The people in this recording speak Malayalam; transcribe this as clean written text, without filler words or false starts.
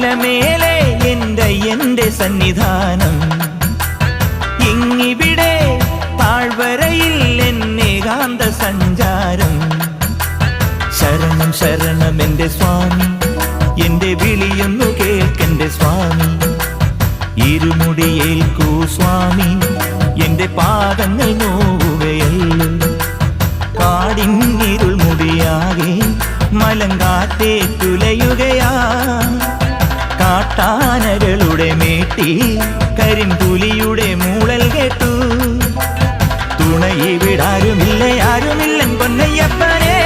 മലമേലെ എന്റെ സന്നിധാനം, ഇങ്ങിവിടെ താഴ്വരയിൽ എന്നേകാന്ത സഞ്ചാരം. ശരണം ശരണം എന്റെ സ്വാമി, എന്റെ വിളിയൊന്നു കേൾക്കെന്റെ സ്വാമി. ഇരുമുടിയേൽക്കൂ സ്വാമി, എന്റെ പാദങ്ങൾ നോവുകയല്ലോ. കാടിന്നിരുൾ മുടിയാകെ മലങ്കാറ്റേ തുലയുകയാ. കാട്ടാനകളുടെ മേട്ടി കരിമ്പുലിയുടെ മൂളൽ കേട്ടു. തുണയിവിടാരുമില്ല ആരുമില്ലൻ പൊന്നയ്യപ്പനെ.